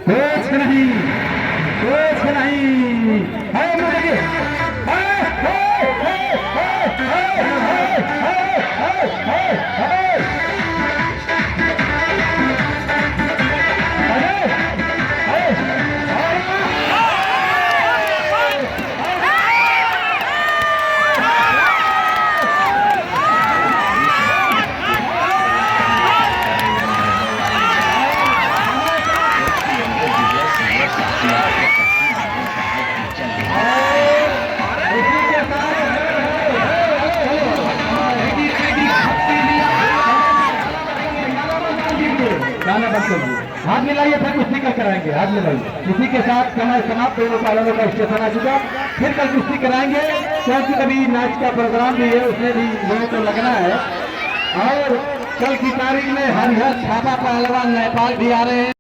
कुछ नहीं, कुछ नहीं है मुझे। गाना बंद कर दिए, हाथ मिलाइए, फिर कुश्ती कर कराएंगे। हाथ मिलाइए। इसी के साथ समय समाप्त, दोनों पालनों का स्टेशन आ चुका। फिर कल कुश्ती कराएंगे, क्योंकि कभी नाच का प्रोग्राम भी है, उसमें भी लोगों को लगना है। और कल की तारीख में हरिहर थापा पहलवान नेपाल भी आ रहे हैं।